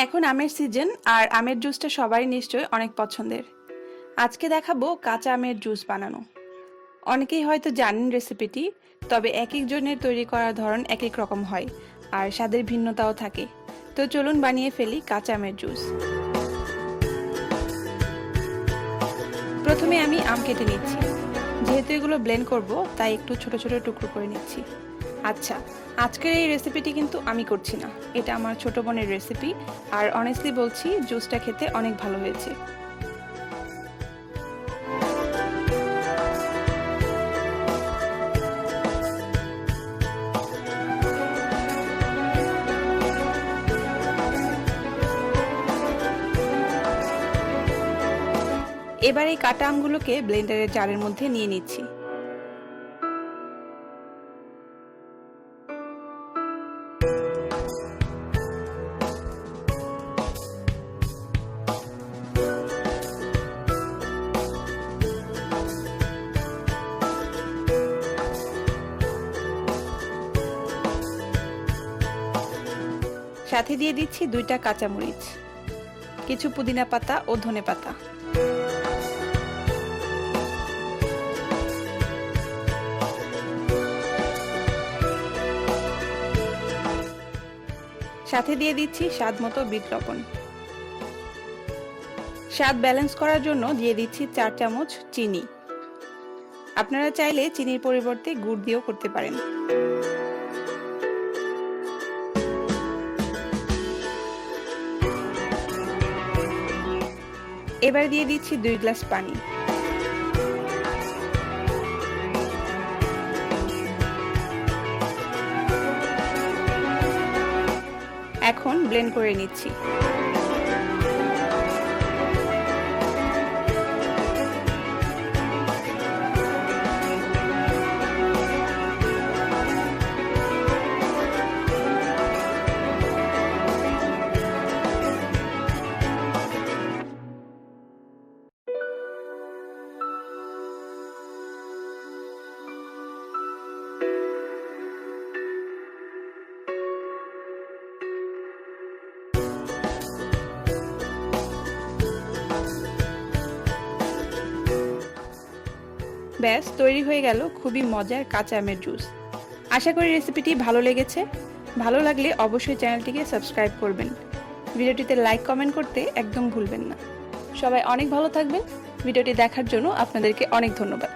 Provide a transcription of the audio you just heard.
এখন আমের সিজন আর আমের জুসটা সবারই নিশ্চয়ই অনেক পছন্দের। আজকে দেখাবো কাঁচা আমের জুস বানানো। অনেকেই হয়তো জানেন রেসিপিটি, তবে এক একজনের তৈরি করার ধরন এক এক রকম হয় আর স্বাদের ভিন্নতাও থাকে। তো চলুন বানিয়ে ফেলি কাঁচা আমের জুস। প্রথমে আমি আম কেটে নিচ্ছি। যেহেতু এগুলো ব্লেন্ড করব তাই একটু ছোট ছোট টুকরো করে নিচ্ছি। আচ্ছা, আজকের এই রেসিপিটি কিন্তু আমি করছি না, এটা আমার ছোট বোনের রেসিপি। আর অনেস্টলি বলছি, জুসটা খেতে অনেক ভালো হয়েছে। এবার এই কাটা আমগুলোকে ব্লেন্ডারের জারের মধ্যে নিয়ে নিচ্ছি। সাথে দিয়ে দিচ্ছি 2টা কাঁচামরিচ, কিছু পুদিনা পাতা ও ধনে পাতা। সাথে দিয়ে দিচ্ছি স্বাদমতো বিট লবণ। স্বাদ ব্যালেন্স করার জন্য দিয়ে দিচ্ছি 4 চামচ চিনি। আপনারা চাইলে চিনির পরিবর্তে গুড় দিয়েও করতে পারেন। এবার দিয়ে দিচ্ছি 2 গ্লাস পানি। এখন ব্লেন্ড করে নিচ্ছি। ব্যাস, তৈরি হয়ে গেল খুবই মজার কাঁচা আমের জুস। আশা করি রেসিপিটি ভালো লেগেছে। ভালো লাগলে অবশ্যই চ্যানেলটিকে সাবস্ক্রাইব করবেন। ভিডিওটিতে লাইক কমেন্ট করতে একদম ভুলবেন না। সবাই অনেক ভালো থাকবেন। ভিডিওটি দেখার জন্য আপনাদেরকে অনেক ধন্যবাদ।